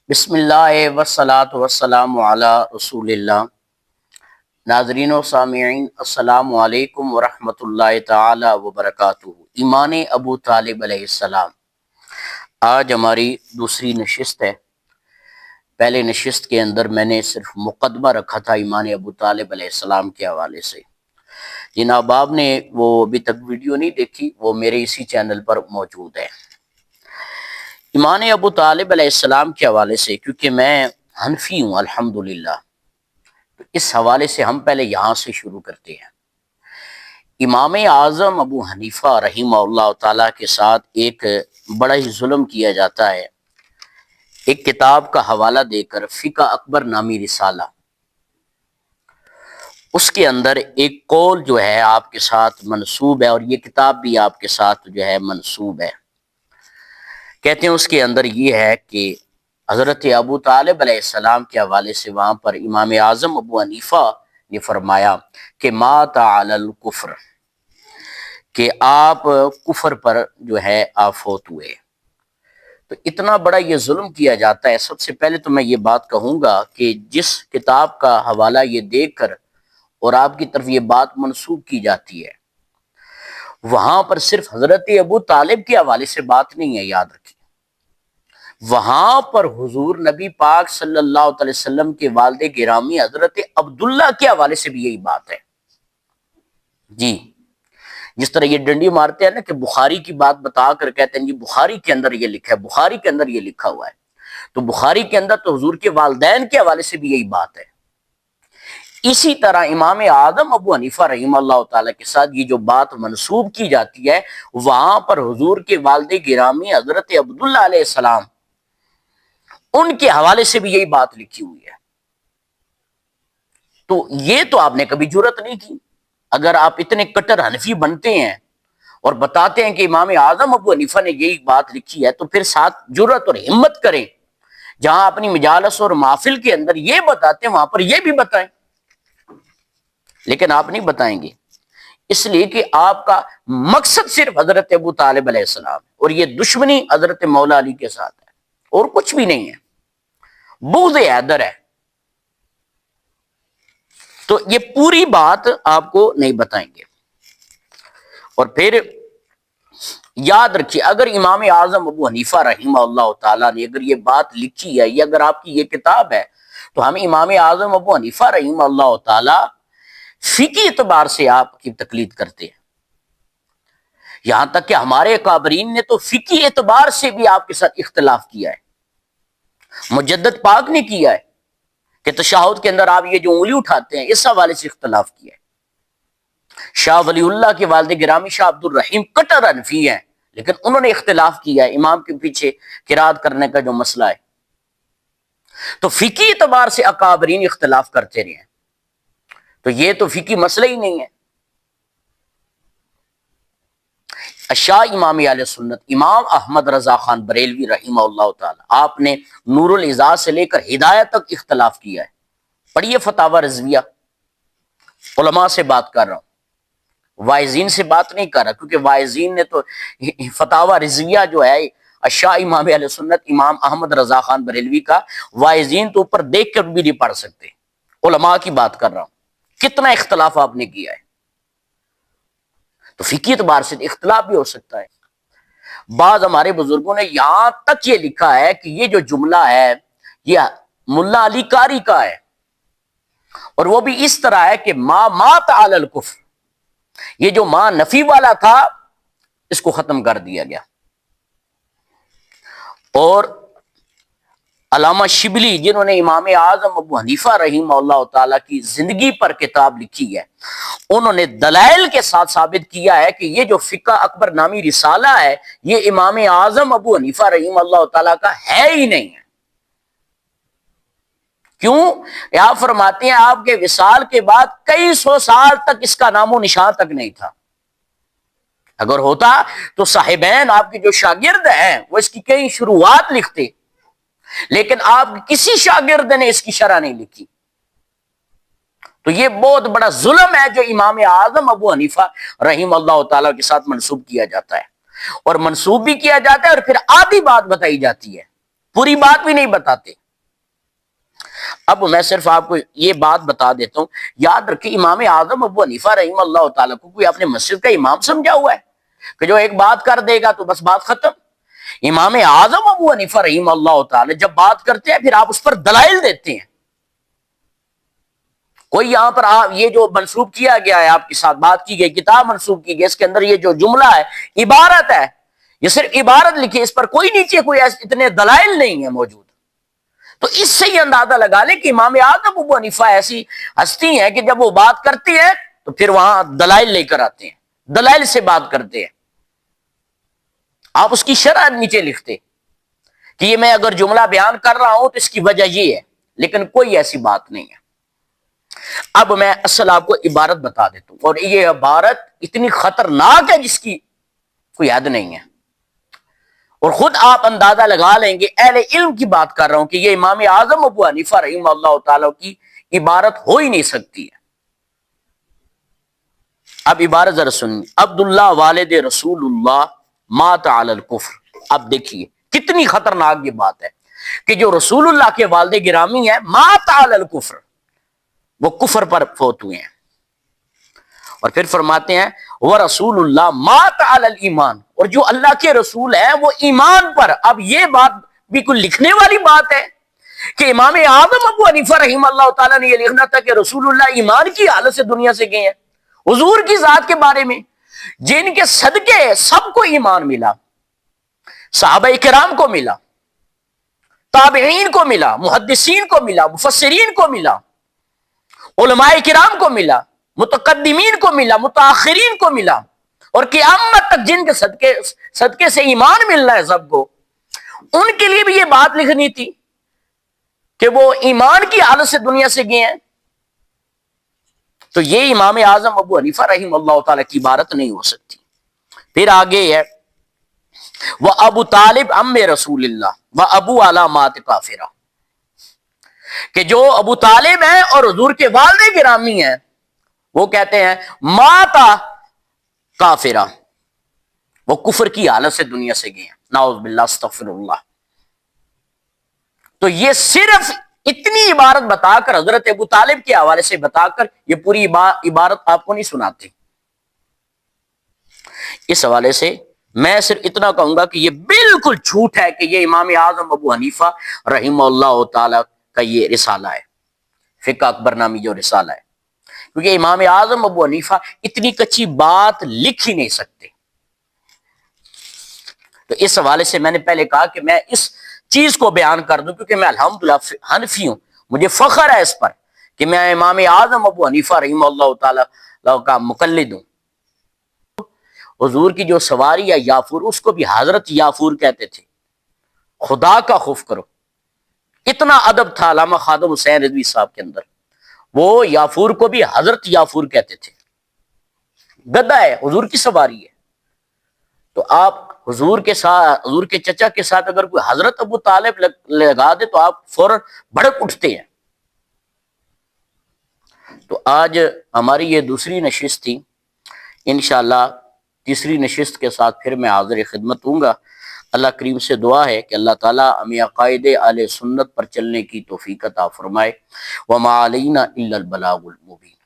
بسم اللہ والصلاۃ والسلام علی رسول اللہ۔ ناظرین و سامعین، السلام علیکم ورحمۃ اللہ تعالی وبرکاتہ۔ ایمان ابو طالب علیہ السلام، آج ہماری دوسری نشست ہے۔ پہلے نشست کے اندر میں نے صرف مقدمہ رکھا تھا ایمان ابو طالب علیہ السلام کے حوالے سے۔ جن احباب نے وہ ابھی تک ویڈیو نہیں دیکھی، وہ میرے اسی چینل پر موجود ہے۔ ایمان ابو طالب علیہ السلام کے حوالے سے، کیونکہ میں حنفی ہوں الحمدللہ، تو اس حوالے سے ہم پہلے یہاں سے شروع کرتے ہیں۔ امام اعظم ابو حنیفہ رحمہ اللہ تعالیٰ کے ساتھ ایک بڑا ہی ظلم کیا جاتا ہے۔ ایک کتاب کا حوالہ دے کر، فقہ اکبر نامی رسالہ، اس کے اندر ایک قول جو ہے آپ کے ساتھ منسوب ہے، اور یہ کتاب بھی آپ کے ساتھ جو ہے منسوب ہے۔ کہتے ہیں اس کے اندر یہ ہے کہ حضرت ابو طالب علیہ السلام کے حوالے سے وہاں پر امام اعظم ابو حنیفہ نے فرمایا کہ مات علی الکفر، کہ آپ کفر پر جو ہے آپ فوت ہوئے۔ تو اتنا بڑا یہ ظلم کیا جاتا ہے۔ سب سے پہلے تو میں یہ بات کہوں گا کہ جس کتاب کا حوالہ یہ دیکھ کر اور آپ کی طرف یہ بات منسوب کی جاتی ہے، وہاں پر صرف حضرت ابو طالب کے حوالے سے بات نہیں ہے، یاد رکھیے۔ وہاں پر حضور نبی پاک صلی اللہ علیہ وسلم کے والد گرامی حضرت عبداللہ کے حوالے سے بھی یہی بات ہے۔ جی، جس طرح یہ ڈنڈی مارتے ہیں نا کہ بخاری کی بات بتا کر کہتے ہیں جی بخاری کے اندر یہ لکھا ہے، بخاری کے اندر یہ لکھا ہوا ہے، تو بخاری کے اندر تو حضور کے والدین کے حوالے سے بھی یہی بات ہے۔ اسی طرح امام اعظم ابو حنیفہ رحمہ اللہ تعالیٰ کے ساتھ یہ جو بات منسوب کی جاتی ہے، وہاں پر حضور کے والد گرامی حضرت عبداللہ علیہ السلام، ان کے حوالے سے بھی یہی بات لکھی ہوئی ہے۔ تو یہ تو آپ نے کبھی جرت نہیں کی۔ اگر آپ اتنے کٹر حنفی بنتے ہیں اور بتاتے ہیں کہ امام اعظم ابو حنیفہ نے یہی بات لکھی ہے، تو پھر ساتھ جرت اور ہمت کریں، جہاں اپنی مجالس اور محفل کے اندر یہ بتاتے ہیں وہاں پر یہ بھی بتائیں۔ لیکن آپ نہیں بتائیں گے، اس لیے کہ آپ کا مقصد صرف حضرت ابو طالب علیہ السلام ہے، اور یہ دشمنی حضرت مولا علی کے ساتھ ہے، اور کچھ بھی نہیں ہے، بغض حیدر ہے۔ تو یہ پوری بات آپ کو نہیں بتائیں گے۔ اور پھر یاد رکھیے، اگر امام اعظم ابو حنیفہ رحمہ اللہ تعالیٰ نے اگر یہ بات لکھی ہے، یہ اگر آپ کی یہ کتاب ہے، تو ہم امام اعظم ابو حنیفہ رحمہ اللہ تعالیٰ فقہی اعتبار سے آپ کی تقلید کرتے ہیں۔ یہاں تک کہ ہمارے اکابرین نے تو فقہی اعتبار سے بھی آپ کے ساتھ اختلاف کیا ہے۔ مجدد پاک نے کیا ہے کہ تشہد کے اندر آپ یہ جو انگلی اٹھاتے ہیں، اس حوالے سے اختلاف کیا ہے۔ شاہ ولی اللہ کے والد گرامی شاہ عبد الرحیم کٹر حنفی ہیں، لیکن انہوں نے اختلاف کیا ہے امام کے پیچھے قرات کرنے کا جو مسئلہ ہے۔ تو فقہی اعتبار سے اکابرین اختلاف کرتے رہے ہیں، تو یہ تو فقہی مسئلہ ہی نہیں ہے۔ شاہ امام اہل سنت امام احمد رضا خان بریلوی رحمہ اللہ تعالی، آپ نے نور الاعزاز سے لے کر ہدایت تک اختلاف کیا ہے۔ پڑھیے فتاوی رضویہ، علماء سے بات کر رہا ہوں، واعظین سے بات نہیں کر رہا، کیونکہ واعظین نے تو فتاوی رضویہ جو ہے شاہ امام اہل سنت امام احمد رضا خان بریلوی کا، واعظین تو اوپر دیکھ کر بھی نہیں پڑھ سکتے، علماء کی بات کر رہا ہوں۔ کتنا اختلاف آپ نے کیا ہے، تو فقہی اعتبار سے اختلاف بھی ہو سکتا ہے۔ بعض ہمارے بزرگوں نے یہاں تک یہ لکھا ہے کہ یہ جو جملہ ہے یہ ملا علی قاری کا ہے، اور وہ بھی اس طرح ہے کہ ما مات علی الکفر، یہ جو ماں نفی والا تھا اس کو ختم کر دیا گیا۔ اور علامہ شبلی، جنہوں نے امام اعظم ابو حنیفہ رحمہ اللہ تعالیٰ کی زندگی پر کتاب لکھی ہے، انہوں نے دلائل کے ساتھ ثابت کیا ہے کہ یہ جو فقہ اکبر نامی رسالہ ہے یہ امام اعظم ابو حنیفہ رحمہ اللہ تعالیٰ کا ہے ہی نہیں ہے۔ کیوں؟ آپ فرماتے ہیں آپ کے وصال کے بعد کئی سو سال تک اس کا نام و نشان تک نہیں تھا۔ اگر ہوتا تو صاحبین آپ کے جو شاگرد ہیں وہ اس کی کئی شروعات لکھتے، لیکن آپ کسی شاگرد نے اس کی شرح نہیں لکھی۔ تو یہ بہت بڑا ظلم ہے جو امام اعظم ابو حنیفہ رحمہ اللہ تعالیٰ کے ساتھ منسوب کیا جاتا ہے، اور منسوب بھی کیا جاتا ہے، اور پھر آدھی بات بتائی جاتی ہے پوری بات بھی نہیں بتاتے۔ اب میں صرف آپ کو یہ بات بتا دیتا ہوں، یاد رکھیں امام اعظم ابو حنیفہ رحمہ اللہ تعالیٰ کو کوئی اپنے مسجد کا امام سمجھا ہوا ہے کہ جو ایک بات کر دے گا تو بس بات ختم؟ امام اعظم ابو حنیفہ رحمہ اللہ تعالیٰ جب بات کرتے ہیں پھر آپ اس پر دلائل دیتے ہیں۔ کوئی یہاں پر یہ جو منسوب کیا گیا ہے، آپ کے ساتھ بات کی گئی، کتاب منسوب کی گئی، اس کے اندر یہ جو جملہ ہے عبارت ہے، یہ صرف عبارت لکھی، اس پر کوئی نیچے کوئی اتنے دلائل نہیں ہے موجود، تو اس سے یہ اندازہ لگا لیں کہ امام اعظم ابو حنیفہ ایسی ہستی ہیں کہ جب وہ بات کرتی ہے تو پھر وہاں دلائل لے کر آتے ہیں، دلائل سے بات کرتے ہیں۔ آپ اس کی شرح نیچے لکھتے کہ یہ میں اگر جملہ بیان کر رہا ہوں تو اس کی وجہ یہ ہے، لیکن کوئی ایسی بات نہیں ہے۔ اب میں اصل آپ کو عبارت بتا دیتا ہوں، اور یہ عبارت اتنی خطرناک ہے جس کی کوئی حد نہیں ہے، اور خود آپ اندازہ لگا لیں گے، اہل علم کی بات کر رہا ہوں کہ یہ امام اعظم ابو حنیفہ رحمہ اللہ تعالیٰ کی عبارت ہو ہی نہیں سکتی ہے۔ اب عبارت ذرا سنیے، عبداللہ والد رسول اللہ مات علی الکفر۔ اب دیکھیے کتنی خطرناک یہ بات ہے کہ جو رسول اللہ کے والد گرامی ہیں مات علی الکفر، وہ کفر پر فوت ہوئے ہیں، اور پھر فرماتے ہیں وہ رسول اللہ مات علی الایمان، اور جو اللہ کے رسول ہیں وہ ایمان پر۔ اب یہ بات بھی کوئی لکھنے والی بات ہے کہ امام اعظم ابو حنیفہ رحمہ اللہ تعالیٰ نے یہ لکھنا تھا کہ رسول اللہ ایمان کی حالت سے دنیا سے گئے ہیں؟ حضور کی ذات کے بارے میں جن کے صدقے سب کو ایمان ملا، صحابہ کرام کو ملا، تابعین کو ملا، محدثین کو ملا، مفسرین کو ملا، علماء کرام کو ملا، متقدمین کو ملا، متاخرین کو ملا، اور قیامت تک جن کے صدقے سے ایمان ملنا ہے سب کو، ان کے لیے بھی یہ بات لکھنی تھی کہ وہ ایمان کی حالت سے دنیا سے گئے ہیں۔ تو یہ امام اعظم ابو حنیفہ رحمہ اللہ تعالیٰ کی عبارت نہیں ہو سکتی۔ پھر آگے ہے وہ ابو طالب ام رسول اللہ و ابو علامات کافرہ، کہ جو ابو طالب ہیں اور حضور کے والد گرامی ہیں وہ کہتے ہیں ماتا کافرہ، وہ کفر کی حالت سے دنیا سے گئے ہیں، نعوذ باللہ استغفر اللہ۔ تو یہ صرف اتنی عبارت بتا کر، حضرت ابو طالب کے حوالے سے بتا کر، یہ پوری عبارت آپ کو نہیں سناتے۔ اس حوالے سے میں صرف اتنا کہوں گا کہ یہ بالکل جھوٹ ہے کہ یہ امام اعظم ابو حنیفہ رحمہ اللہ تعالی کا یہ رسالہ ہے، فقہ اکبر نامی جو رسالہ ہے، کیونکہ امام اعظم ابو حنیفہ اتنی کچی بات لکھ ہی نہیں سکتے۔ تو اس حوالے سے میں نے پہلے کہا کہ میں اس چیز کو بیان کر دوں، کیونکہ میں الحمدللہ حنفی ہوں، مجھے فخر ہے اس پر کہ میں امام اعظم ابو حنیفہ رحمہ اللہ تعالی کا مقلد ہوں۔ حضور کی جو سواری ہے یافور، اس کو بھی حضرت یافور کہتے تھے۔ خدا کا خوف کرو، اتنا ادب تھا علامہ خادم حسین رضوی صاحب کے اندر، وہ یافور کو بھی حضرت یافور کہتے تھے۔ گدا ہے، حضور کی سواری ہے، تو آپ حضور کے ساتھ، حضور کے چچا کے ساتھ اگر کوئی حضرت ابو طالب لگا دے تو آپ فوراً بھڑک اٹھتے ہیں۔ تو آج ہماری یہ دوسری نشست تھی، انشاءاللہ تیسری نشست کے ساتھ پھر میں حاضر خدمت ہوں گا۔ اللہ کریم سے دعا ہے کہ اللہ تعالیٰ ہمیں عقائد اہل سنت پر چلنے کی توفیق عطا فرمائے۔ وما علینا الا البلاغ المبین۔